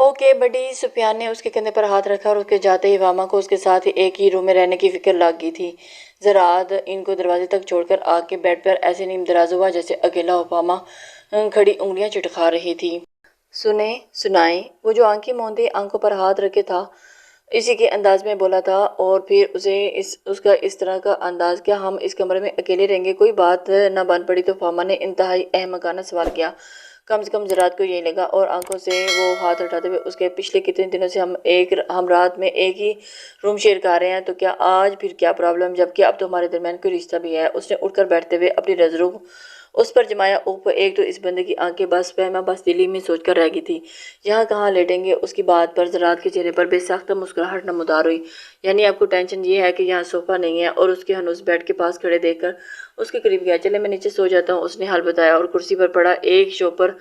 Okay بڑی سفیان نے اس کے کندھے پر ہاتھ رکھا اور اس کے جاتے ہی واما کو اس کے ساتھ ایک ہی روم میں رہنے کی فکر لگ گئی تھی۔ زراعت ان کو دروازے تک چھوڑ کر آ کے بیڈ پر ایسے نیم دراز ہوا جیسے اکیلا ہو۔ واما کھڑی انگلیاں چٹکا رہی تھی۔ سنیں سنائیں، وہ جو آنکھیں موندے آنکھوں پر ہاتھ رکھے تھا اسی کے انداز میں بولا تھا، اور پھر اس کا اس طرح کا انداز، کیا ہم اس کمرے میں اکیلے رہیں گے؟ کوئی بات نہ بن پڑی تو واما نے انتہائی احمقانہ سوال کیا۔ کم سے کم زراعت کو یہی لگا، اور آنکھوں سے وہ ہاتھ ہٹاتے ہوئے اس کے پچھلے کتنے دنوں سے ہم رات میں ایک ہی روم شیئر کر رہے ہیں، تو کیا آج پھر کیا پرابلم، جبکہ اب تو ہمارے درمیان کوئی رشتہ بھی ہے۔ اس نے اٹھ کر بیٹھتے ہوئے اپنی نظروں اس پر جمایا۔ اوپر ایک تو اس بندے کی آنکھیں بس دلی میں سوچ کر رہ گئی تھی، یہاں کہاں لیٹیں گے؟ اس کی بات پر زراعت کے چہرے پر بے ساختہ مسکراہٹ نمودار ہوئی۔ یعنی آپ کو ٹینشن یہ ہے کہ یہاں صوفہ نہیں ہے؟ اور اس کے ہنوز بیڈ کے پاس کھڑے دیکھ کر اس کے قریب گیا۔ چلے میں نیچے سو جاتا ہوں، اس نے حل بتایا، اور کرسی پر پڑا ایک شوپر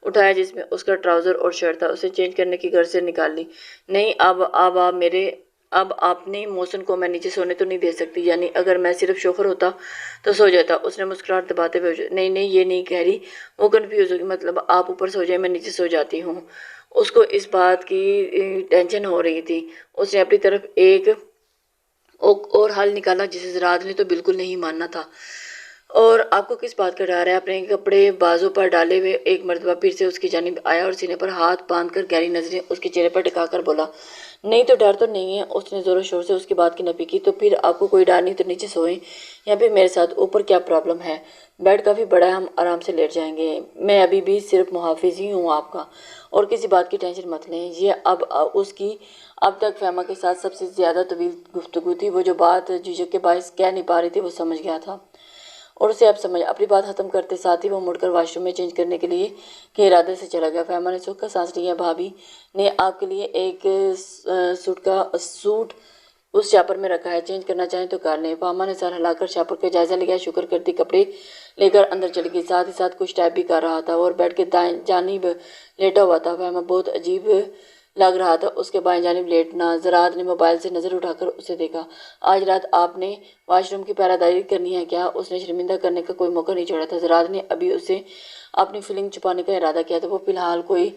اٹھایا جس میں اس کا ٹراؤزر اور شرٹ تھا۔ اسے چینج کرنے کی غرض سے نکال لی۔ نہیں اب آپ نے محسن کو میں نیچے سونے تو نہیں دے سکتی، یعنی اگر میں صرف شوہر ہوتا تو سو جاتا۔ اس نے مسکراہٹ دباتے ہوئے نہیں یہ نہیں کہہ رہی۔ وہ کنفیوز ہوگی۔ مطلب آپ اوپر سو جائیں، میں نیچے سو جاتی ہوں۔ اس کو اس بات کی ٹینشن ہو رہی تھی۔ اس نے اپنی طرف ایک اور حل نکالا جسے زراعت نے تو بالکل نہیں ماننا تھا۔ اور آپ کو کس بات کا ڈر ہے؟ اپنے کپڑے بازو پر ڈالے ہوئے ایک مرتبہ پھر سے اس کی جانب آیا اور سینے پر ہاتھ باندھ کر گہری نظریں اس کے چہرے پر ٹکا کر بولا، نہیں تو ڈر تو نہیں ہے۔ اس نے زور و شور سے اس کی بات کی نفی کی، تو پھر آپ کو کوئی ڈر نہیں تو نیچے سوئیں، یا پھر میرے ساتھ اوپر کیا پرابلم ہے؟ بیڈ کافی بڑا ہے، ہم آرام سے لیٹ جائیں گے۔ میں ابھی بھی صرف محافظ ہی ہوں آپ کا، اور کسی بات کی ٹینشن مت لیں۔ یہ اس کی اب تک فہمہ کے ساتھ سب سے زیادہ طویل گفتگو تھی۔ وہ جو بات جھجک کے باعث کہہ نہیں پا رہی تھی وہ سمجھ گیا تھا، اور اسے اب سمجھ۔ اپنی بات ختم کرتے ساتھ ہی وہ مڑ کر واش روم میں چینج کرنے کے لیے کے ارادے سے چلا گیا۔ فہمہ نے سکھ کا سانس لیا۔ بھابھی نے آپ کے لیے ایک سوٹ اس شاپر میں رکھا ہے، چینج کرنا چاہیں تو کر لیں۔ فہمہ نے سر ہلا کر شاپر کا جائزہ لیا، شکر کرتی کپڑے لے کر اندر چلی گئی، ساتھ ہی ساتھ کچھ ٹائپ بھی کر رہا تھا، اور بیڈ کے دائیں جانب لیٹا ہوا تھا۔ فہمہ بہت عجیب لگ رہا تھا اس کے بائیں جانب لیٹنا۔ زراعت نے موبائل سے نظر اٹھا کر اسے دیکھا۔ آج رات آپ نے واش روم کی پہرہ داری کرنی ہے کیا؟ اس نے شرمندہ کرنے کا کوئی موقع نہیں چھوڑا تھا۔ زراعت نے ابھی اسے اپنی فیلنگ چھپانے کا ارادہ کیا تھا۔ وہ فی الحال کوئی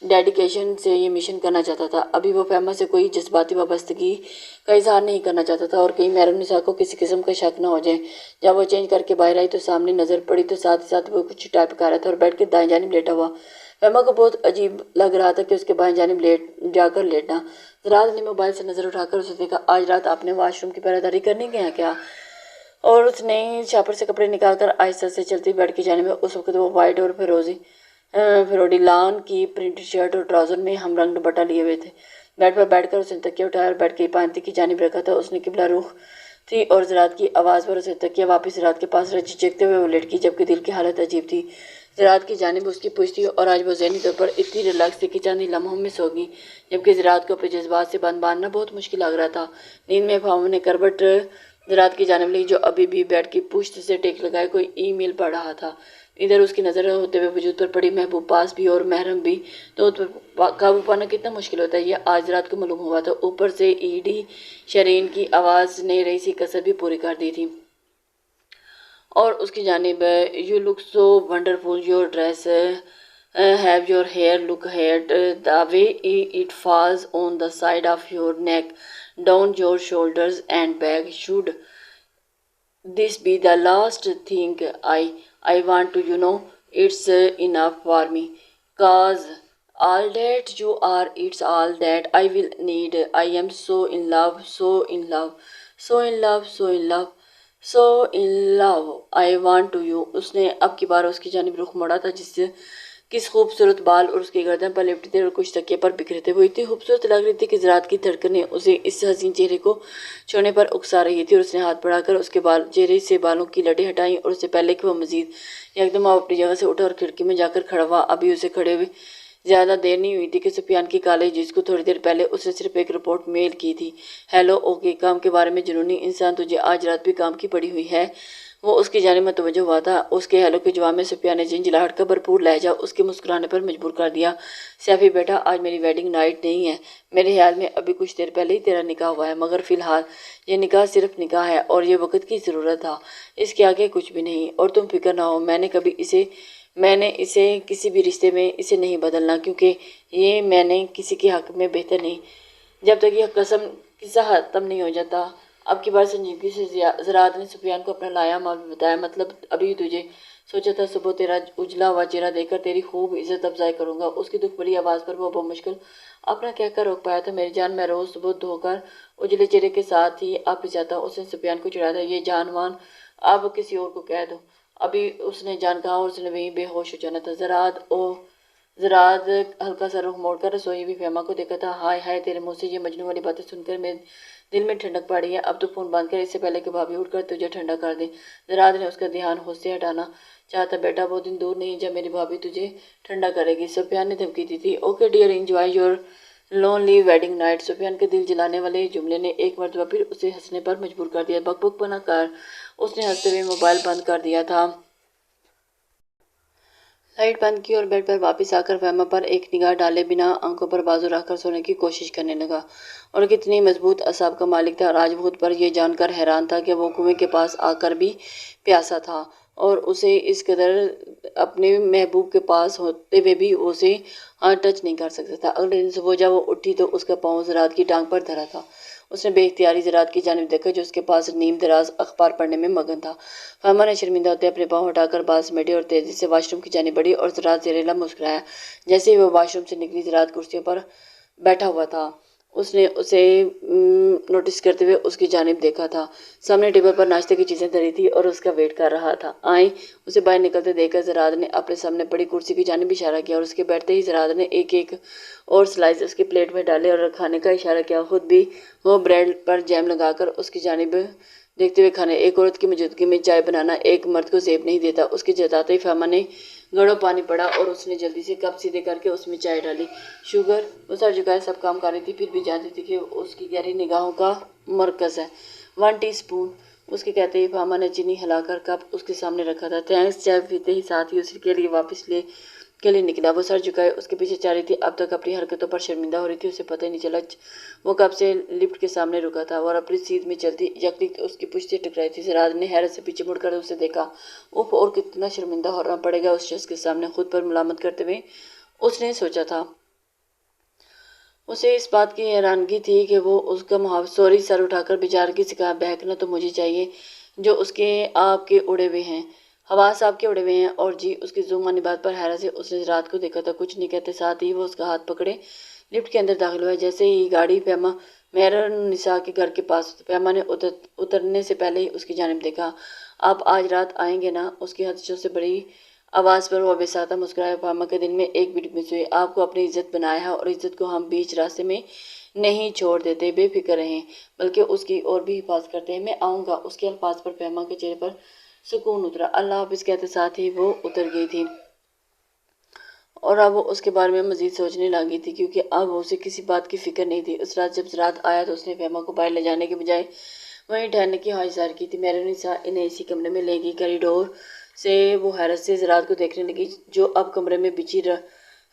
ڈیڈیکیشن سے یہ مشن کرنا چاہتا تھا۔ ابھی وہ فہمہ سے کوئی جذباتی وابستگی کا اظہار نہیں کرنا چاہتا تھا، اور کہیں محرم نساء کو کسی قسم کا شک نہ ہو جائے۔ جب وہ چینج کر کے باہر آئی تو سامنے نظر پڑی، تو ساتھ ہی ساتھ وہ کچھ ٹائپ کر رہا تھا اور بیڈ کے دائیں جانب لیٹا ہوا۔ فہمہ کو بہت عجیب لگ رہا تھا کہ اس کے بائیں جانب جا کر لیٹنا۔ زراعت نے موبائل سے نظر اٹھا کر اسے دیکھا۔ آج رات آپ نے واش روم کی پہرہ داری کرنے گئے ہیں کیا؟ اور اس نے شاپر سے کپڑے نکال کر آہستہ سے چلتی بیڈ کی جانب میں۔ اس وقت وہ وائٹ اور فروڈی لان کی پرنٹڈ شرٹ اور ٹراؤزر میں ہم رنگ دوپٹہ لیے ہوئے تھے۔ بیڈ پر بیٹھ کر اس نے تکیہ اٹھایا اور بیڈ کے پانتی کی جانب رکھا تھا۔ اس نے قبلہ رخ تھی، اور زراعت کی آواز پر اسے تکیہ واپس زراعت کے پاس رکھ جھجکتے ہوئے وہ لیٹ گئی، جبکہ دل کی حالت عجیب تھی۔ زراعت کی جانب اس کی پشت تھی، اور آج وہ ذہنی طور پر اتنی ریلیکس تھی کہ چند ہی لمحوں میں سو گئی، جبکہ زراعت کو اپنے جذبات سے بند باندھنا بہت مشکل لگ رہا تھا۔ نیند میں فہمہ نے کروٹ زراعت کی جانب لی، جو ابھی بھی بیڈ کی پشت سے ٹیک لگائے کوئی ای میل پڑھ رہا تھا۔ ادھر اس کی نظر ہوتے ہوئے وجود پر پڑی محبوب پاس بھی اور محرم بھی، تو اس پر قابو پانا کتنا مشکل ہوتا ہے، یہ آج زراعت کو معلوم ہوا تھا۔ اوپر سے ای ڈی شرین کی آواز نے رہی سی کسر بھی پوری کر دی تھی، اور اس کی جانب you look so wonderful, your dress have your hair look hate the way it falls on the side of your neck down your shoulders and back should this be the last thing I want to it's enough for me cause all that you are it's all that I will need I am so in love so in love so in love so in love so in love I want to you۔ اس نے اب کی بار اس کی جانب رخ موڑا تھا، جس سے کس خوبصورت بال اور اس کی گردن پر لپٹے تھے اور کچھ تکیے پر بکھرے تھے۔ وہ اتنی خوبصورت لگ رہی تھی کہ زراعت کی دھڑکنیں اسے اس حسین چہرے کو چھونے پر اکسا رہی تھی، اور اس نے ہاتھ بڑھا کر اس کے چہرے سے بالوں کی لٹیں ہٹائیں، اور اس سے پہلے کہ وہ مزید یکدم اپنی جگہ سے اٹھا اور کھڑکی میں جا کر کھڑا ہوا۔ ابھی اسے کھڑے ہوئے زیادہ دیر نہیں ہوئی تھی کہ سفیان کی کالج، جس کو تھوڑی دیر پہلے اس نے صرف ایک رپورٹ میل کی تھی، ہیلو اوکے کام کے بارے میں جنونی انسان، تجھے آج رات بھی کام کی پڑی ہوئی ہے؟ وہ اس کی جانب متوجہ ہوا تھا۔ اس کے ہیلو کے جواب میں سفیان نے جھنجھلاہٹ کا بھرپور لہجہ اس کے مسکرانے پر مجبور کر دیا۔ سیفی بیٹا، آج میری ویڈنگ نائٹ نہیں ہے، میرے خیال میں ابھی کچھ دیر پہلے ہی تیرا نکاح ہوا ہے، مگر فی الحال یہ نکاح صرف نکاح ہے، اور یہ وقت کی ضرورت تھا، اس کے آگے کچھ بھی نہیں، اور تم فکر نہ ہو، میں نے کبھی اسے میں نے اسے کسی بھی رشتے میں اسے نہیں بدلنا، کیونکہ یہ میں نے کسی کے حق میں بہتر نہیں، جب تک یہ قصہ ختم نہیں ہو جاتا۔ اب کی بار سنجیدگی سے زراعت نے سفیان کو اپنا لایا معاملہ بتایا۔ مطلب ابھی تجھے سوچا تھا صبح تیرا اجلا ہوا چہرہ دیکھ کر تیری خوب عزت افزائی کروں گا۔ اس کی دکھ بھری آواز پر وہ بمشکل اپنا کہہ کر روک پایا تھا، میری جان، میں روز صبح دھو کر اجلے چہرے کے ساتھ ہی آپ ہی جاتا ہوں۔ اس نے سفیان کو چڑھایا تھا، یہ جان وان اب کسی اور کو کہہ دو۔ ابھی اس نے جان کہا اور اس نے وہیں بے ہوش ہو جانا تھا۔ زراعت ہلکا سا رخ موڑ کر رسوئی بھی فہمہ کو دیکھا تھا۔ ہائے ہائے، تیرے منہ سے یہ مجنوں والی باتیں سن کر میرے دل میں ٹھنڈک پڑی ہے۔ اب تو فون بند کر، اس سے پہلے کہ بھابھی اٹھ کر تجھے ٹھنڈا کر دے۔ زراعت نے اس کا دھیان ہوش سے ہٹانا چاہتا، بیٹا وہ دن دور نہیں جب میری بھابھی تجھے ٹھنڈا کرے گی، سفیان نے دھمکی دی تھی۔ Okay dear, enjoy your lonely wedding night. Sufiyan کے دل جلانے والے جملے نے ایک مرتبہ پھر اسے ہنسنے پر مجبور کر دیا۔ بک بک بنا کر اس نے ہنستے ہوئے موبائل بند کر دیا تھا۔ لائٹ بند کی اور بیڈ پر واپس آ کر فہمہ پر ایک نگاہ ڈالے بنا آنکھوں پر بازو رکھ کر سونے کی کوشش کرنے لگا، اور کتنی مضبوط اعصاب کا مالک تھا۔ راج خود پر یہ جان کر حیران تھا کہ وہ کنویں کے پاس آ کر بھی پیاسا تھا، اور اسے اس قدر اپنے محبوب کے پاس ہوتے ہوئے بھی اسے ٹچ نہیں کر سکتا تھا۔ اگلے دن صبح جب وہ اٹھی تو اس کا پاؤں زراعت کی ٹانگ پر دھرا تھا۔ اس نے بے اختیاری زراعت کی جانب دیکھا جو اس کے پاس نیم دراز اخبار پڑھنے میں مگن تھا۔ فہمہ نے شرمندہ ہوتے اپنے پاؤں ہٹا کر بال سمیٹے اور تیزی سے واش روم کی جانب بڑھی، اور زراعت زیر لب مسکرایا۔ جیسے ہی وہ واش روم سے نکلی، زراعت کرسیوں پر بیٹھا ہوا تھا۔ اس نے اسے نوٹس کرتے ہوئے اس کی جانب دیکھا تھا۔ سامنے ٹیبل پر ناشتے کی چیزیں دھری تھی اور اس کا ویٹ کر رہا تھا۔ آئیں، اسے باہر نکلتے دیکھ کر زراعت نے اپنے سامنے پڑی کرسی کی جانب اشارہ کیا، اور اس کے بیٹھتے ہی زراعت نے ایک ایک اور سلائس اس کی پلیٹ میں ڈالے اور کھانے کا اشارہ کیا۔ خود بھی وہ بریڈ پر جیم لگا کر اس کی جانب دیکھتے ہوئے کھانے۔ ایک عورت کی موجودگی میں چائے بنانا ایک مرد کو زیب نہیں دیتا۔ اس کے جتاتے ہی فہمہ نے گھڑوں پانی پڑا اور اس نے جلدی سے کپ سیدھے کر کے اس میں چائے ڈالی۔ شوگر، وہ سر جھکائے سب کام کر رہی تھی، پھر بھی جانتی تھی کہ اس کی گہری نگاہوں کا مرکز ہے۔ 1 ٹی اسپون، اس کے کہتے ہی فہمہ نے چینی ہلا کر کپ اس کے سامنے رکھا تھا۔ تھینکس، چائے پیتے ہی ساتھ ہی اسی کے لیے واپس کے لیے نکلا۔ وہ سر جھکائے اس کے پیچھے چل رہی تھی، اب تک اپنی حرکتوں پر شرمندہ ہو رہی تھی، اسے پتہ ہی نہیں چلا۔ وہ کب سے لفٹ کے سامنے رکا تھا اور اپنی سیٹ میں چلتی یکدم اس کی پشت سے ٹکرائی تھی۔ زراعت نے حیرت سے پیچھے مڑ کر اسے دیکھا۔ اوف، اور کتنا شرمندہ ہونا پڑے گا اس شخص کے سامنے، خود پر ملامت کرتے ہوئے اس نے سوچا تھا۔ اسے اس بات کی حیرانگی تھی کہ وہ اس کا سوری سر اٹھا کر بیچارہ کی سکھا، بہکنا تو مجھے چاہیے جو اس کے آپ کے اڑے ہوئے ہیں، حواس آپ کے اڑے ہوئے ہیں، اور جی اس کی زبانی بات پر حیرت سے اس نے زراعت کو دیکھا تھا۔ کچھ نہیں کہتے ساتھ ہی وہ اس کا ہاتھ پکڑے لفٹ کے اندر داخل ہوا۔ جیسے ہی گاڑی فہمہ مہر النساء کے گھر کے پاس، فہمہ نے اترنے سے پہلے ہی اس کی جانب دیکھا۔ آپ آج رات آئیں گے نا؟ اس کی خدشوں سے بڑی آواز پر وہ بے ساختہ مسکرایا۔ فہمہ کے دل میں ایک بھی ٹپنی ہوئی۔ آپ کو اپنی عزت بنایا ہے اور عزت کو ہم بیچ راستے میں نہیں چھوڑ دیتے، بے فکر رہیں، بلکہ اس کی اور بھی حفاظت کرتے ہیں۔ میں آؤں گا۔ اس کے الفاظ پر فہمہ کے چہرے پر سکون اترا۔ اللہ حافظ کہتے ساتھ ہی وہ اتر گئی تھی، اور اب وہ اس کے بارے میں مزید سوچنے لگی تھی، کیونکہ اب اسے کسی بات کی فکر نہیں تھی۔ اس رات جب زراعت آیا تو اس نے فہمہ کو باہر لے جانے کے بجائے وہیں ٹھہرنے کی خواہش ظاہر کی تھی۔ مہر النساء انہیں اسی کمرے میں لے گئی۔ کوریڈور سے وہ حیرت سے زراعت کو دیکھنے لگی جو اب کمرے میں بچھی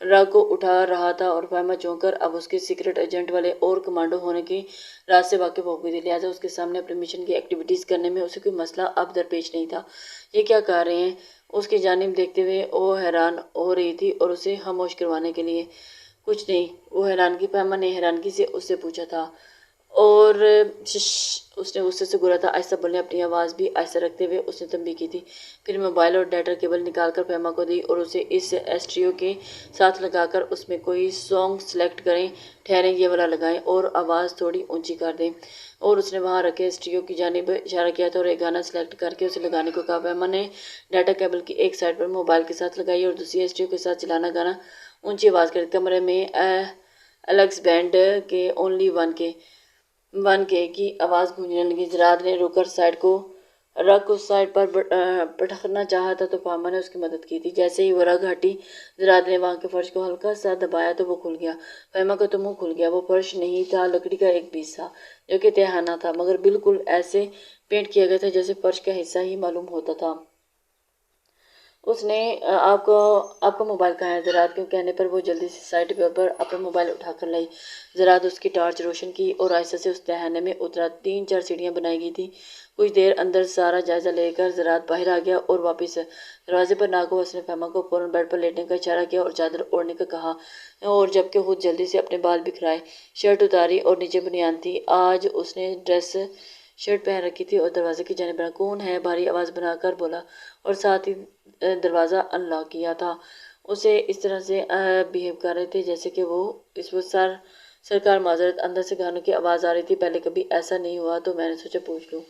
رگ کو اٹھا رہا تھا، اور فہمہ چونک کر اب اس کے سیکرٹ ایجنٹ والے اور کمانڈو ہونے کے راز سے واقف ہو گئی تھی، لہٰذا اس کے سامنے اپنے مشن کی ایکٹیویٹیز کرنے میں اسے کوئی مسئلہ اب درپیش نہیں تھا۔ یہ کیا کہہ رہے ہیں؟ اس کی جانب دیکھتے ہوئے وہ حیران ہو رہی تھی، اور اسے خاموش کروانے کے لیے کچھ نہیں، وہ حیرانگی، فہمہ نے حیرانگی سے اس سے پوچھا تھا، اور شش، اس نے غصے سے گھورا تھا۔ آہستہ بولنے، اپنی آواز بھی آہستہ رکھتے ہوئے اس نے تنبیہ کی تھی۔ پھر موبائل اور ڈیٹا کیبل نکال کر فہمہ کو دی اور اسے اس ایسٹریو کے ساتھ لگا کر اس میں کوئی سانگ سلیکٹ کریں، ٹھہریں، یہ والا لگائیں اور آواز تھوڑی اونچی کر دیں، اور اس نے وہاں رکھے ایسٹریو کی جانب اشارہ کیا تھا اور ایک گانا سلیکٹ کر کے اسے لگانے کو کہا۔ فہمہ نے ڈیٹا کیبل کی ایک سائڈ پر موبائل کے ساتھ لگائی اور دوسری ایسٹریو کے ساتھ چلانا گانا اونچی آواز کر دیا۔ کمرے میں الیکس بینڈ کے اونلی ون کے کی آواز گونجنے لگی۔ زراعت نے رک کر رگ کو سائڈ پر پٹخنا چاہا تھا تو فہمہ نے اس کی مدد کی تھی۔ جیسے ہی وہ رگ ہٹی، زراعت نے وہاں کے فرش کو ہلکا سا دبایا تو وہ کھل گیا۔ فہمہ کا تو منہ کھل گیا۔ وہ فرش نہیں تھا، لکڑی کا ایک پیس تھا جو کہ تہانہ تھا، مگر بالکل ایسے پینٹ کیا گیا تھا جیسے فرش کا حصہ ہی معلوم ہوتا تھا۔ اس نے آپ کا موبائل کہاں ہے؟ زراعت کے کہنے پر وہ جلدی سے سائڈ پر اپنا موبائل اٹھا کر لائی۔ زراعت اس کی ٹارچ روشن کی اور آہستہ سے اس تہھانے میں اترا۔ 3-4 سیڑھیاں بنائی گئی تھیں۔ کچھ دیر اندر سارا جائزہ لے کر زراعت باہر آ گیا اور واپس دروازے پر ناگو اس نے فہمہ کو فوراً بیڈ پر لیٹنے کا اشارہ کیا اور چادر اوڑھنے کا کہا، اور جبکہ خود جلدی سے اپنے بال بکھرائے، شرٹ اتاری اور نیچے بنیان تھی۔ آج اس نے ڈریس شرٹ پہن رکھی تھی اور دروازے کی جانب بڑھا۔ کون ہے؟ بھاری آواز بنا کر بولا اور ساتھ ہی دروازہ ان لاک کیا تھا۔ اسے اس طرح سے بیہیو کر رہے تھے جیسے کہ وہ اس وقت سرکار معذرت، اندر سے گانوں کی آواز آ رہی تھی۔ پہلے کبھی ایسا نہیں ہوا تو میں نے سوچا پوچھ لوں۔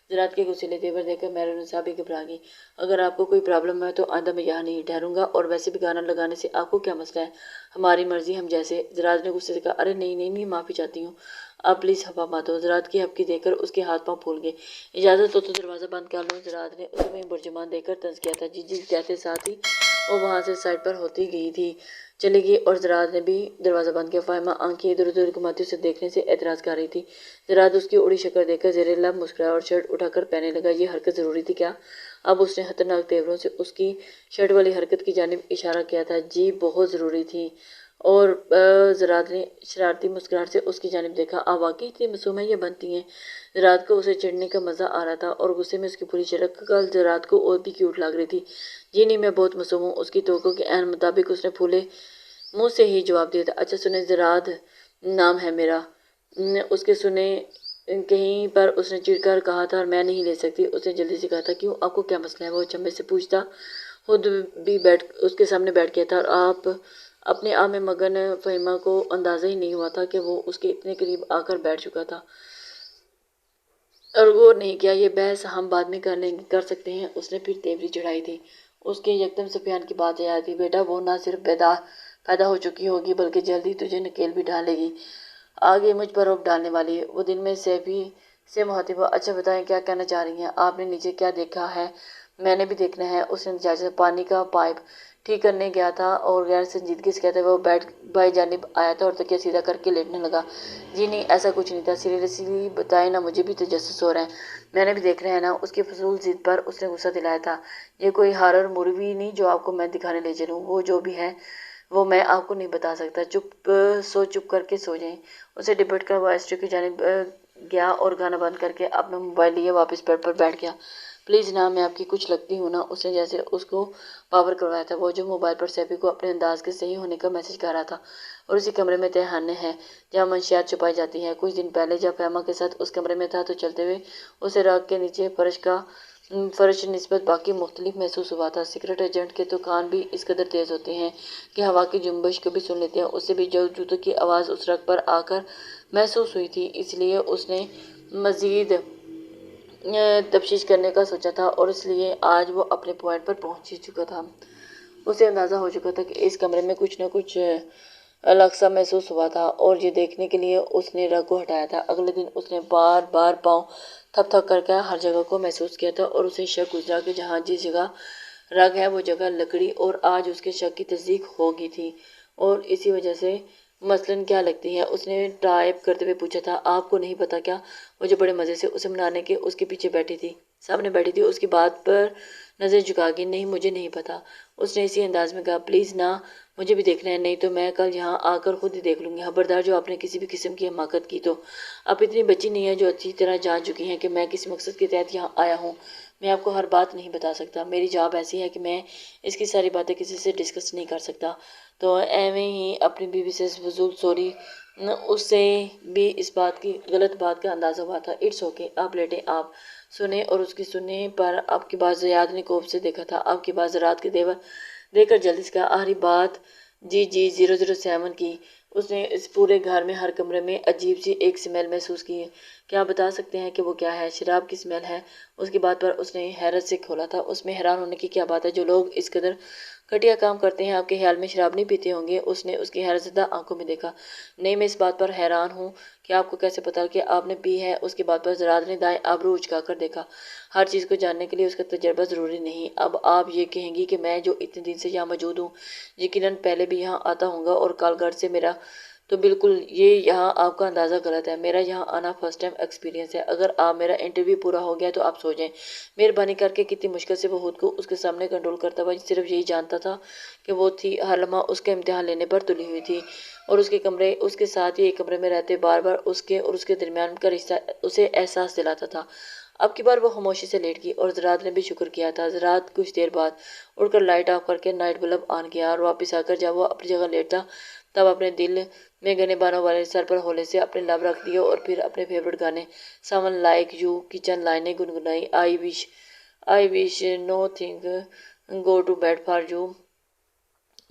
زراعت کے غصیلے تیور دیکھ کر میرون نساء بھی گھبرا گئی۔ اگر آپ کو کوئی پرابلم ہے تو آئندہ میں یہاں نہیں ٹھہروں گا، اور ویسے بھی گانا لگانے سے آپ کو کیا مسئلہ ہے؟ ہماری مرضی ہم جیسے۔ زراعت نے غصے سے کہا، ارے نہیں نہیں نہیں، معافی چاہتی ہوں، آپ پلیز ہوا مت دو۔ زراعت کی ہبکی دیکھ کر اس کے ہاتھ پاؤں پھول گئے۔ اجازت ہو تو دروازہ بند کر لوں؟ زراعت نے اسے وہیں برجمان دیکھ کر طنز کیا تھا۔ جی جی کہتے ساتھ ہی وہ وہاں سے سائڈ پر ہوتی گئی تھی، چلی گئی، اور زراعت نے بھی دروازہ بند کیا۔ فاہمہ آنکھیں ادھر ادھر گھماتی اسے دیکھنے سے اعتراض کر رہی تھی۔ زراعت اس کی اڑی شکل دیکھ کر زیر لب مسکرایا اور شرٹ اٹھا کر پہننے لگا۔ یہ حرکت ضروری تھی کیا؟ اب اس نے خطرناک تیوروں سے اس کی شرٹ والی حرکت کی جانب اشارہ کیا تھا۔ جی بہت ضروری تھی۔ اور زراعت نے شرارتی مسکراہٹ سے اس کی جانب دیکھا۔ آپ واقعی اتنی معصوم ہیں یا بنتی ہیں؟ زراعت کو اسے چڑھنے کا مزہ آ رہا تھا اور غصے میں اس کی پوری شکل زراعت کو اور بھی کیوٹ لگ رہی تھی۔ جی نہیں، میں بہت معصوم ہوں، اس کی توقع کے عین مطابق اس نے پھولے منہ سے ہی جواب دیا تھا۔ اچھا سنیں، زراعت نام ہے میرا۔ اس کے سنے کہیں پر اس نے چڑ کر کہا تھا، اور میں نہیں لے سکتی۔ اس نے جلدی سے کہا تھا، کیوں، آپ کو کیا مسئلہ ہے؟ وہ چمبے سے پوچھتا خود بھی اس کے سامنے بیٹھ گیا تھا، اور اپنے آپ میں مگن فہیمہ کو اندازہ ہی نہیں ہوا تھا کہ وہ اس کے اتنے قریب آ کر بیٹھ چکا تھا، اور غور نہیں کیا۔ یہ بحث ہم بعد میں کر سکتے ہیں۔ اس نے پھر تیوری چڑھائی تھی۔ اس کے یکدم سفیان کی بات یاد آئی۔ بیٹا، وہ نہ صرف پیدا ہو چکی ہوگی بلکہ جلد ہی تجھے نکیل بھی ڈالے گی، آگے مجھ پر روب ڈالنے والی ہے۔ وہ دل میں سے مخاطب ہوا، اچھا بتائیں کیا کہنا چاہ رہی ہیں؟ آپ نے نیچے کیا دیکھا ہے؟ میں نے بھی دیکھنا ہے۔ اس نے جیسے پانی کا پائپ ٹھیک کرنے گیا تھا اور غیر سنجیدگی سے کہتے ہوئے وہ بیڈ بائیں جانب آیا تھا اور تکیہ سیدھا کر کے لیٹنے لگا۔ جی نہیں، ایسا کچھ نہیں تھا، سیریسلی بتائیں نا، مجھے بھی تجسس ہو رہا ہے۔ میں نے بھی دیکھنا ہے نا۔ اس کی فضول ضد پر اس نے غصہ دلایا تھا۔ یہ کوئی ہارر مووی نہیں جو آپ کو میں دکھانے لے چلوں۔ وہ جو بھی ہے وہ میں آپ کو نہیں بتا سکتا۔ چپ کر کے سو جائیں۔ اسے ڈپٹ کر وہ ایسٹری کی جانب گیا اور گانا بند کر کے اپنا موبائل لیے واپس بیڈ پر بیٹھ گیا۔ پلیز نا، میں آپ کی کچھ لگتی ہوں نا؟ اس نے جیسے اس کو پاور کروایا تھا۔ وہ جو موبائل پر سیفی کو اپنے انداز کے صحیح ہونے کا میسج کر رہا تھا، اور اسی کمرے میں تہھانے ہے جہاں منشیات چھپائی جاتی ہیں۔ کچھ دن پہلے جب فہمہ کے ساتھ اس کمرے میں تھا تو چلتے ہوئے اسے راک کے نیچے فرش نسبت باقی مختلف محسوس ہوا تھا۔ سیکرٹ ایجنٹ کے تو کان بھی اس قدر تیز ہوتے ہیں کہ ہوا کی جنبش کو بھی سن لیتے ہیں۔ اس سے بھی جوتوں کی آواز اس رگ پر آ کر محسوس ہوئی تھی، اس لیے اس نے مزید تفتیش کرنے کا سوچا تھا، اور اس لیے آج وہ اپنے پوائنٹ پر پہنچ ہی چکا تھا۔ اسے اندازہ ہو چکا تھا کہ اس کمرے میں کچھ نہ کچھ الگ سا محسوس ہوا تھا، اور یہ دیکھنے کے لیے اس نے رگ کو ہٹایا تھا۔ اگلے دن اس نے بار بار پاؤں تھپ تھپ کر کے ہر جگہ کو محسوس کیا تھا، اور اسے شک گزرا کہ جہاں جس جگہ رگ ہے وہ جگہ لکڑی، اور آج اس کے شک کی تصدیق ہو گئی تھی۔ اور اسی وجہ سے مثلاً کیا لگتی ہے؟ اس نے ٹائپ کرتے ہوئے پوچھا تھا۔ آپ کو نہیں پتا کیا؟ وہ جو بڑے مزے سے اسے منانے کے اس کے پیچھے بیٹھی تھی، سامنے بیٹھی تھی، اس کی بات پر نظر جھکا گئی۔ نہیں، مجھے نہیں پتا، اس نے اسی انداز میں کہا۔ پلیز نا، مجھے بھی دیکھنا ہے، نہیں تو میں کل یہاں آ کر خود ہی دیکھ لوں گی۔ خبردار، جو آپ نے کسی بھی قسم کی حماقت کی تو آپ اتنی بچی نہیں ہیں جو اچھی طرح جان چکی ہیں کہ میں کس مقصد کے تحت یہاں آیا ہوں۔ میں آپ کو ہر بات نہیں بتا سکتا، میری جاب ایسی ہے کہ میں اس کی ساری باتیں کسی سے ڈسکس نہیں کر سکتا۔ تو ایویں ہی اپنی بیوی سے فضول سوری، اس سے بھی اس بات کی غلط بات کا اندازہ ہوا تھا۔ اٹس اوکے، آپ لیٹیں، آپ سنیں۔ اور اس کی سننے پر آپ کی بات زیاد نے کوپ سے دیکھا تھا۔ آپ کی بات زراعت کے دیور دیکھ کر جلدی سے کہا، آخری بات جی 007 کی۔ اس نے اس پورے گھر میں ہر کمرے میں عجیب سی ایک سمیل محسوس کی ہے۔ کیا آپ بتا سکتے ہیں کہ وہ کیا ہے؟ شراب کی سمیل ہے۔ اس کی بات پر اس نے حیرت سے کھولا تھا۔ اس میں حیران ہونے کی کیا بات ہے؟ جو لوگ اس قدر گھٹیا کام کرتے ہیں آپ کے خیال میں شراب نہیں پیتے ہوں گے؟ اس نے اس کی حیرت زدہ آنکھوں میں دیکھا۔ نہیں، میں اس بات پر حیران ہوں کہ آپ کو کیسے پتا کہ آپ نے پی ہے؟ اس کی بات پر زراعت نے دائیں ابرو اچکا کر دیکھا۔ ہر چیز کو جاننے کے لیے اس کا تجربہ ضروری نہیں۔ اب آپ یہ کہیں گی کہ میں جو اتنے دن سے یہاں موجود ہوں، یقیناً پہلے بھی یہاں آتا ہوں گا، اور کال گھر سے میرا تو بالکل یہ یہاں آپ کا اندازہ غلط ہے، میرا یہاں آنا فرسٹ ٹائم ایکسپیرینس ہے۔ اگر آپ میرا انٹرویو پورا ہو گیا تو آپ سو جائیں۔ مہربانی کر کے کتنی مشکل سے وہ خود کو اس کے سامنے کنٹرول کرتا ہوا صرف یہی جانتا تھا کہ وہ تھی ہر لمحہ اس کے امتحان لینے پر تلی ہوئی تھی، اور اس کے ساتھ ہی ایک کمرے میں رہتے بار بار اس کے اور اس کے درمیان کا رشتہ اسے احساس دلاتا تھا۔ اب کی بار وہ خاموشی سے لیٹ گئی اور زراعت نے بھی شکر کیا تھا۔ زراعت کچھ دیر بعد اٹھ کر لائٹ آف کر کے نائٹ بلب آن کیا اور واپس آ کر جب وہ اپنی جگہ لیٹا تب اپنے دل میں گنے بانوں والے سر پر ہولے سے اپنے لب رکھ دیے اور پھر اپنے فیورٹ گانے سمن لائک یو کچن لائنیں گنگنائی۔ I wish nothing go to bed for you,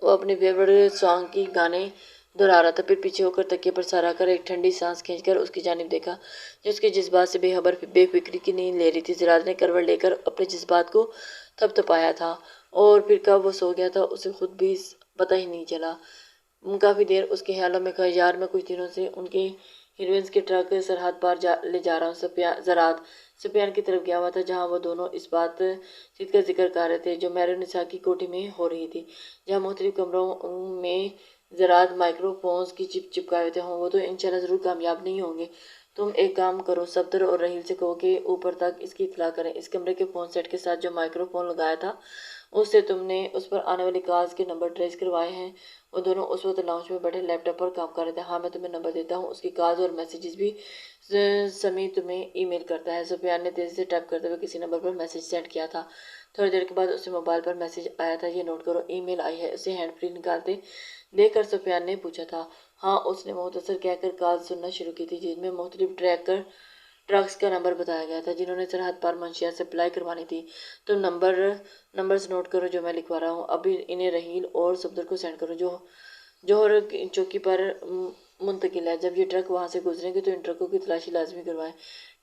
وہ اپنے فیورٹ سانگ کی گانے دہرا رہا تھا، پھر پیچھے ہو کر تکیے پر سر آ کر ایک ٹھنڈی سانس کھینچ کر اس کی جانب دیکھا جو اس کے جذبات سے بے فکری کی نیند لے رہی تھی۔ زراعت نے کروٹ لے کر اپنے جذبات کو تھپ تھپایا تھا اور پھر کب وہ سو گیا تھا اسے خود بھی پتہ ہی نہیں چلا۔ کافی دیر اس کے خیالوں میں کہا، یار میں کچھ دنوں سے ان کے ہیروئنز کے ٹرک سرحد پار لے جا رہا ہوں۔ زراعت سفیان کی طرف گیا ہوا تھا جہاں وہ دونوں اس بات چیت کا ذکر کر رہے تھے جو مہرالنساء کی کوٹھی میں ہو رہی تھی، جہاں مختلف کمروں میں زراعت مائکرو فونز کی چپکائے ہوتے ہوں۔ وہ تو انشاءاللہ ضرور کامیاب نہیں ہوں گے۔ تم ایک کام کرو، صفدر اور رحیل سے کہو کہ اوپر تک اس کی اطلاع کریں۔ اس کمرے کے فون سیٹ کے ساتھ جو مائکرو فون لگایا تھا اس سے تم نے اس پر آنے والی کالز کے نمبر ٹریس کروائے ہیں۔ وہ دونوں اس وقت لاؤنج میں بیٹھے لیپ ٹاپ پر کام کر رہے تھے۔ ہاں میں تمہیں نمبر دیتا ہوں، اس کی کالز اور میسیجز بھی سمیع تمہیں ای میل کرتا ہے۔ سفیان نے تیزی سے ٹائپ کرتے ہوئے کسی نمبر پر میسیج سینڈ کیا تھا۔ تھوڑی دیر کے بعد اسے موبائل پر میسیج آیا تھا، یہ نوٹ کرو، ای میل آئی ہے۔ اسے ہینڈ فری نکالتے دیکھ کر سفیان نے پوچھا تھا۔ ہاں، اس نے مختصر کہہ کر کال سننا شروع کی تھی جن میں مختلف ٹرکس کا نمبر بتایا گیا تھا جنہوں نے سرحد پار منشیات سپلائی کروانی تھی۔ تم نمبرز نوٹ کرو جو میں لکھوا رہا ہوں، ابھی انہیں رحیل اور صفدر کو سینڈ کرو جو جوہر چوکی پر منتقل ہے۔ جب یہ ٹرک وہاں سے گزریں گے تو ان ٹرکوں کی تلاشی لازمی کروائیں۔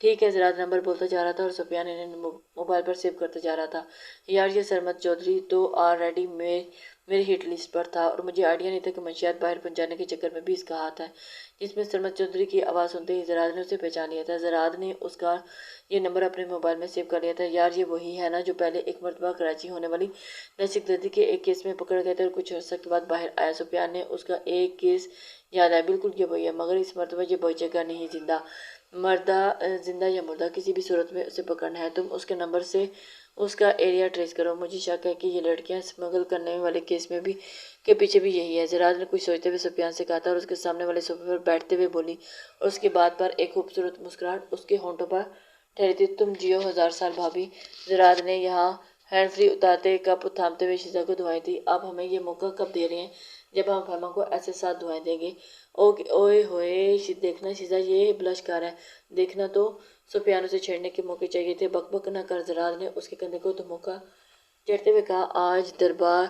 ٹھیک ہے۔ زراعت نمبر بولتا جا رہا تھا اور سفیان انہیں موبائل پر سیو کرتا جا رہا تھا۔ یار یہ سرمد چودھری تو آلریڈی میری ہٹ لسٹ پر تھا اور مجھے آئیڈیا نہیں تھا کہ منشیات باہر پہنچانے کے چکر میں بھی اس کا ہاتھ ہے۔ جس میں سرمد چودھری کی آواز سنتے ہی زراعت نے اسے پہچان لیا تھا۔ زراعت نے اس کا یہ نمبر اپنے موبائل میں سیو کر لیا تھا۔ یار یہ وہی ہے نا جو پہلے ایک مرتبہ کراچی ہونے والی دہشت گردی کے ایک کیس میں پکڑ گئے تھے اور کچھ عرصہ کے بعد باہر آیا۔ سفیان نے اس کا ایک کیس یاد آیا۔ بالکل یہ وہی ہے، مگر اس مرتبہ یہ بچے گا نہیں، زندہ یا مردہ کسی بھی صورت میں اسے پکڑنا ہے۔ تم اس کے نمبر سے اس کا ایریا ٹریس کرو۔ مجھے شک ہے کہ یہ لڑکیاں اسمگل کرنے والے کیس میں بھی کے پیچھے بھی یہی ہے۔ زراعت نے کچھ سوچتے ہوئے سفیان سے کہا تھا اور اس کے سامنے والے صوفے پر بیٹھتے ہوئے بولی اور اس کی بات پر ایک خوبصورت مسکراہٹ اس کے ہونٹوں پر ٹھہری تھی۔ تم جیو 1000 سال بھابی۔ زراعت نے یہاں ہینڈ فری اتارتے کپ تھامتے ہوئے شیزہ کو دعائیں دیں۔ آپ ہمیں یہ موقع کب دے رہے ہیں جب ہم فہمہ کو ایسے ساتھ دعائیں دیں گے؟ اوئے ہوئے دیکھنا شیزہ یہ بلش کر ہے، دیکھنا تو سفیان اسے چھیڑنے کے موقع چاہیے تھے۔ بک بک نہ کر۔ زراعت نے اس کے کندھے کو دھمکا چڑھتے ہوئے کہا، آج دربار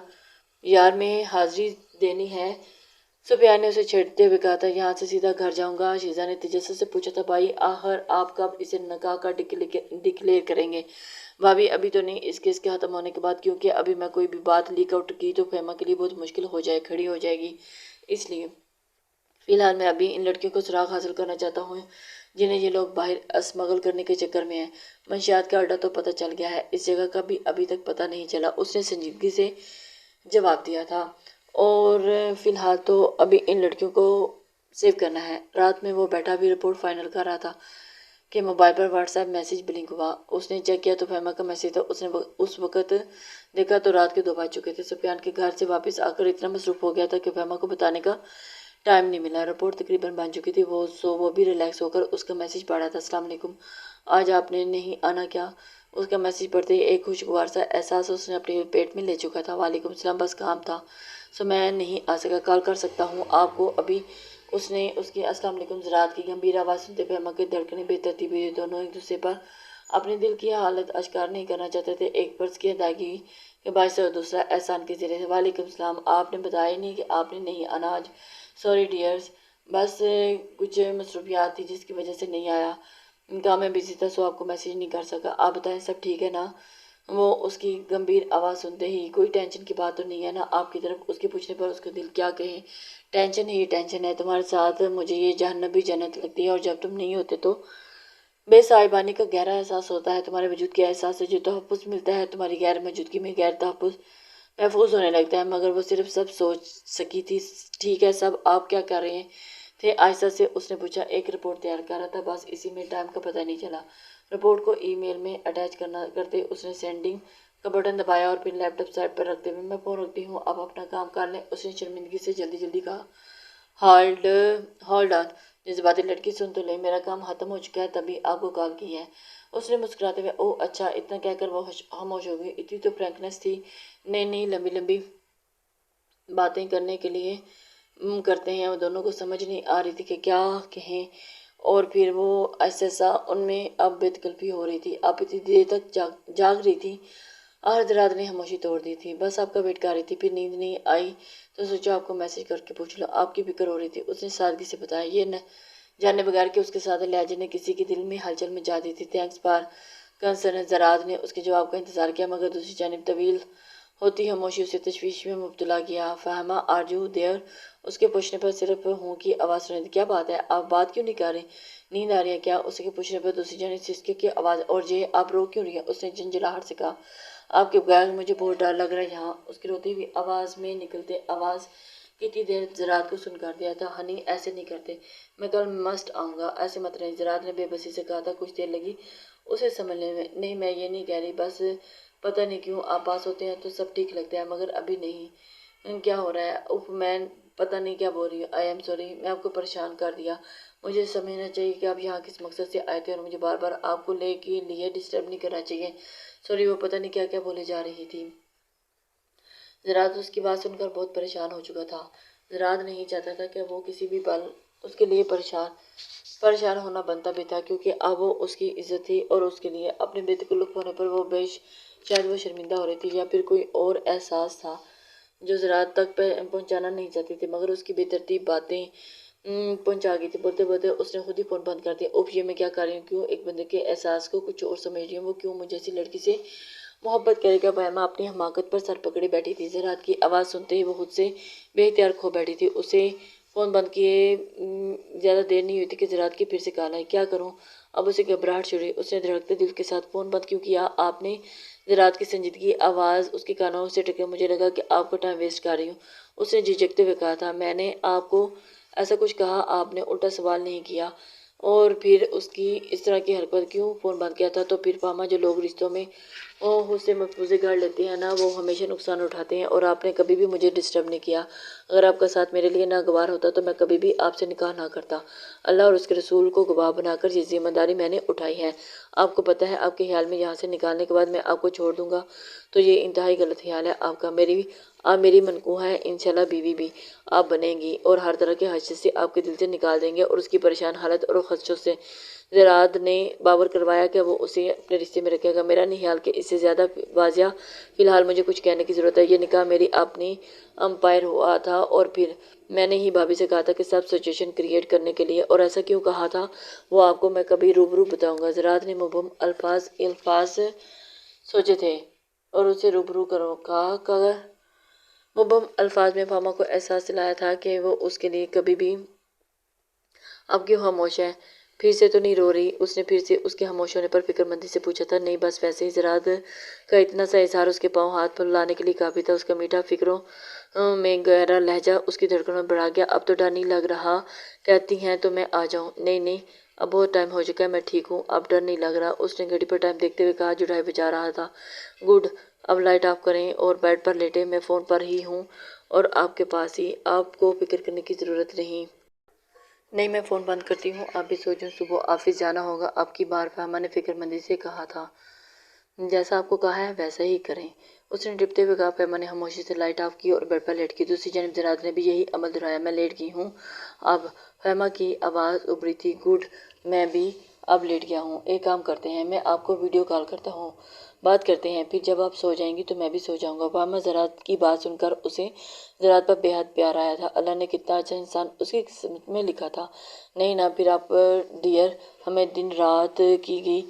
یار میں حاضری دینی ہے۔ سفیان نے اسے چھیڑتے ہوئے کہا تھا، یہاں سے سیدھا گھر جاؤں گا؟ شیزہ نے تجسس سے پوچھا تھا، بھائی آخر آپ کب اسے نکاح کا ڈکلیئر کریں گے؟ بھابی ابھی تو نہیں، اس کیس کے ختم ہونے کے بعد، کیونکہ ابھی میں کوئی بھی بات لیک آؤٹ کی تو فہمہ کے لیے بہت مشکل کھڑی ہو جائے گی۔ اس لیے فی الحال میں ابھی ان لڑکیوں کو سراغ حاصل کرنا چاہتا ہوں جنہیں یہ لوگ باہر اسمگل کرنے کے چکر میں ہیں۔ منشیات کا اڈا تو پتہ چل گیا ہے، اس جگہ کا بھی ابھی تک پتہ نہیں چلا، اس نے سنجیدگی سے جواب دیا تھا، اور فی الحال تو ابھی ان لڑکیوں کو سیو کرنا ہے۔ رات میں وہ بیٹھا بھی رپورٹ فائنل کر رہا تھا کہ موبائل پر واٹس ایپ میسیج بلنک ہوا۔ اس نے چیک کیا تو فہمہ کا میسیج تھا۔ اس نے اس وقت دیکھا تو رات کے 2 بج چکے تھے۔ سفیان کے گھر سے واپس آ کر اتنا مصروف ہو گیا تھا کہ فہمہ کو بتانے کا ٹائم نہیں ملا۔ رپورٹ تقریباً بن چکی تھی، وہ بھی ریلیکس ہو کر اس کا میسیج پڑھ رہا تھا۔ السلام علیکم، آج آپ نے نہیں آنا کیا؟ اس کا میسیج پڑھتے ہی ایک خوشگوار سا احساس اس نے اپنے پیٹ میں لے چکا تھا۔ وعلیکم السلام، بس کام تھا سو میں نہیں آ سکا، کال کر سکتا ہوں آپ کو ابھی؟ اس نے اس کی السلام علیکم زراعت کی گمبھیر آواز سنتے فہمہ کی دھڑکنیں بے ترتیب ہوئی۔ دونوں ایک دوسرے پر اپنے دل کی حالت اشکار نہیں کرنا چاہتے تھے، ایک فرض کی ادائیگی کے باعث سے اور دوسرا احسان کے ذریعے سے۔ وعلیکم السلام، آپ نے بتایا ہی نہیں کہ آپ نے نہیں آنا آج؟ سوری ڈیئرز، بس کچھ مصروفیات تھی جس کی وجہ سے نہیں آیا، کام میں بزی تھا سو آپ کو میسیج نہیں کر سکا۔ آپ بتائیں سب ٹھیک ہے نا؟ وہ اس کی گمبھیر آواز سنتے ہی، کوئی ٹینشن کی بات تو نہیں ہے نا آپ کی طرف؟ اس کے پوچھنے پر اس کا دل کیا کہے، ٹینشن ہی ٹینشن ہے، تمہارے ساتھ مجھے یہ جہنم بھی جنت لگتی ہے، اور جب تم نہیں ہوتے تو بے صاحبانی کا گہرا احساس ہوتا ہے، تمہارے وجود کے احساس سے جو تحفظ ملتا ہے، تمہاری غیر موجودگی میں غیر تحفظ محفوظ ہونے لگتا ہے، مگر وہ صرف سب سوچ سکی تھی ٹھیک ہے سب آپ کیا کر رہے تھے؟ آہستہ سے اس نے پوچھا۔ ایک رپورٹ تیار کر رہا تھا، بس اسی میں ٹائم کا پتہ نہیں چلا۔ رپورٹ کو ای میل میں اٹیچ کرتے اس نے سینڈنگ کا بٹن دبایا اور پھر لیپ ٹاپ سائڈ پر رکھتے ہوئے میں فون رکھتی ہوں، آپ اپنا کام کر لیں، اس نے شرمندگی سے جلدی کہا۔ ہولڈ آن، جذباتی لڑکی سن تو لے، میرا کام ختم ہو چکا ہے تبھی آپ کو کال کی ہے۔ اس نے مسکراتے ہوئے اوہ اچھا، اتنا کہہ کر وہ خاموش ہو گئی۔ اتنی تو فرینکنس تھی، نہیں لمبی باتیں کرنے کے لیے کرتے ہیں، وہ دونوں کو سمجھ نہیں آ رہی تھی کہ کیا کہیں، اور پھر وہ احساسا ان میں اب بے تکلفی ہو رہی تھی۔ آپ اتنی دیر تک جاگ رہی تھی؟ آج رات نے خاموشی توڑ دی تھی، بس آپ کا ویٹ کر رہی تھی، پھر نیند نہیں آئی تو سوچا آپ کو میسج کر کے پوچھ لو، آپ کی فکر ہو رہی تھی، اس نے سادگی سے بتایا، یہ جانے بغیر کہ اس کے ساتھ لہجے نے کسی کے دل میں ہلچل مچا دی تھی۔ Thanks for concern. زراعت نے اس کے جواب کا انتظار کیا، مگر دوسری جانب طویل ہوتی خاموشی اسے تشویش میں مبتلا کیا۔ فہمہ آر یو دیئر؟ اس کے پوچھنے پر صرف ہوں کی آواز سنائی دی۔ کیا بات ہے، آپ بات کیوں نہیں کر رہے؟ نیند آ رہی ہے کیا؟ اس کے پوچھنے پر دوسری جانب سسکے کی آواز۔ اور جے آپ رو کیوں رہی ہیں؟ اس نے جھنجھلاہٹ سے کہا، آپ کے بغیر مجھے بہت ڈر لگ رہا ہے یہاں۔ اس کی روتی ہوئی آواز میں نکلتے آواز کتنی دیر زراعت کو سن کر دیا تھا۔ ہنی ایسے نہیں کرتے، میں کل مسٹ آؤں گا، ایسے مت رہیں، زراعت نے بے بسی سے کہا تھا۔ کچھ دیر لگی اسے سمجھنے میں۔ نہیں میں یہ نہیں کہہ رہی، بس پتہ نہیں کیوں آپ پاس ہوتے ہیں تو سب ٹھیک لگتا ہے، مگر ابھی نہیں۔ کیا ہو رہا ہے؟ اف میں پتہ نہیں کیا بول رہی ہوں، آئی ایم سوری میں آپ کو پریشان کر دیا۔ مجھے سمجھنا چاہیے کہ آپ یہاں کس مقصد سے آئے تھے اور مجھے بار آپ کو لے کے لیے ڈسٹرب نہیں کرنا چاہیے۔ سوری، وہ پتہ نہیں کیا بولے جا رہی تھی۔ زراعت اس کی بات سن کر بہت پریشان ہو چکا تھا۔ زراعت نہیں چاہتا تھا کہ وہ کسی بھی پل اس کے لیے پریشان ہونا بنتا بھی تھا، کیونکہ اب وہ اس کی عزت تھی اور اس کے لیے اپنے بے تکلف ہونے پر وہ شاید وہ شرمندہ ہو رہی تھی، یا پھر کوئی اور احساس تھا جو زراعت تک پہنچانا نہیں چاہتی تھی، مگر اس کی بے ترتیب باتیں پہنچا گئی تھی۔ بولتے اس نے خود ہی فون بند کر دیا۔ اوف، یہ میں کیا کر رہی ہوں؟ کیوں ایک بندے کے احساس کو کچھ اور سمجھ رہی ہوں؟ وہ کیوں مجھ جیسی لڑکی سے محبت کرے گا؟ فہمہ اپنی حماقت پر سر پکڑے بیٹھی تھی۔ زراعت کی آواز سنتے ہی وہ خود سے بے اختیار کھو بیٹھی تھی۔ اسے فون بند کیے زیادہ دیر نہیں ہوئی تھی کہ زراعت کی پھر سے کال آئی۔ کیا کروں؟ اب اسے گھبراہٹ چھڑی۔ اس نے دھڑکتے دل کے ساتھ فون بند کیوں کیا آپ نے؟ زراعت کی سنجیدگی آواز اس کے کانوں سے ٹکرائی۔ مجھے لگا کہ آپ کا ٹائم ویسٹ کر رہی ہوں، اس نے جھجکتے ہوئے کہا تھا۔ میں نے آپ کو ایسا کچھ کہا؟ آپ نے الٹا سوال نہیں کیا، اور پھر اس کی اس طرح کی حرکت کیوں؟ فون بند کیا تھا تو پھر فہمہ، جو لوگ رشتوں میں خود سے محفوظے گھڑ لیتے ہیں نا، وہ ہمیشہ نقصان اٹھاتے ہیں، اور آپ نے کبھی بھی مجھے ڈسٹرب نہیں کیا۔ اگر آپ کا ساتھ میرے لیے ناگوار ہوتا تو میں کبھی بھی آپ سے نکاح نہ کرتا۔ اللہ اور اس کے رسول کو گواہ بنا کر یہ ذمہ داری میں نے اٹھائی ہے۔ آپ کو پتہ ہے آپ کے خیال میں یہاں سے نکالنے کے بعد میں آپ کو چھوڑ دوں گا تو یہ انتہائی غلط خیال ہے آپ کا۔ آپ میری منکوح ہیں، انشاءاللہ بیوی بھی آپ بنیں گی، اور ہر طرح کے حشر سے آپ کے دل سے نکال دیں گے، اور اس کی پریشان حالت اور خدشوں سے زراعت نے باور کروایا کہ وہ اسے اپنے رشتے میں رکھے گا۔ میرا نہیں خیال کہ اس سے زیادہ واضح فی الحال مجھے کچھ کہنے کی ضرورت ہے۔ یہ نکاح میری اپنی امپائر ہوا تھا، اور پھر میں نے ہی بھابھی سے کہا تھا کہ سب سچویشن کریٹ کرنے کے لیے، اور ایسا کیوں کہا تھا وہ آپ کو میں کبھی روبرو بتاؤں گا۔ زراعت نے مبہم الفاظ سوچے تھے اور اسے روبرو کہا۔ مبہم الفاظ میں فہمہ کو احساس دلایا تھا کہ وہ اس کے لیے کبھی بھی اب کیوں خاموش ہے؟ پھر سے تو نہیں رو رہی؟ اس نے پھر سے اس کے خاموش ہونے پر فکر مندی سے پوچھا تھا۔ نہیں بس ویسے ہی۔ زراعت کا اتنا سا اظہار اس کے پاؤں ہاتھ پر لانے کے لیے کافی تھا۔ اس کا میٹھا فکروں میں گہرا لہجہ اس کی دھڑکنوں میں بڑھا گیا۔ اب تو ڈر نہیں لگ رہا؟ کہتی ہیں تو میں آ جاؤں؟ نہیں اب بہت ٹائم ہو چکا ہے، میں ٹھیک ہوں، اب ڈر نہیں لگ رہا۔ اس نے گھڑی پر ٹائم دیکھتے ہوئے کہا جو 2:30 بجا رہا تھا۔ گڈ، اب لائٹ آف کریں اور بیڈ پر لیٹیں، میں فون پر ہی ہوں اور آپ کے پاس ہی، آپ کو فکر کرنے کی ضرورت نہیں۔ نہیں میں فون بند کرتی ہوں، آپ بھی سو جائیں، صبح آفس جانا ہوگا آپ کی بار، فہمہ نے فکر مندی سے کہا تھا۔ جیسا آپ کو کہا ہے ویسا ہی کریں، اس نے ڈپتے ہوئے کہا۔ فہمہ نے خاموشی سے لائٹ آف کی اور بیڈ پر لیٹ گئی۔ دوسری جانب زراعت نے بھی یہی عمل دہرایا۔ میں لیٹ گئی ہوں اب، فہمہ کی آواز ابھری تھی۔ گڈ، میں بھی اب لیٹ گیا ہوں۔ ایک کام کرتے ہیں، میں آپ کو ویڈیو کال کرتا ہوں، بات کرتے ہیں، پھر جب آپ سو جائیں گی تو میں بھی سو جاؤں گا۔ فہمہ زراعت کی بات سن کر اسے زراعت پر بے حد پیار آیا تھا۔ اللہ نے کتنا اچھا انسان اس کی قسمت میں لکھا تھا۔ نہیں نا، پھر آپ ڈیئر، ہمیں دن رات کی گئی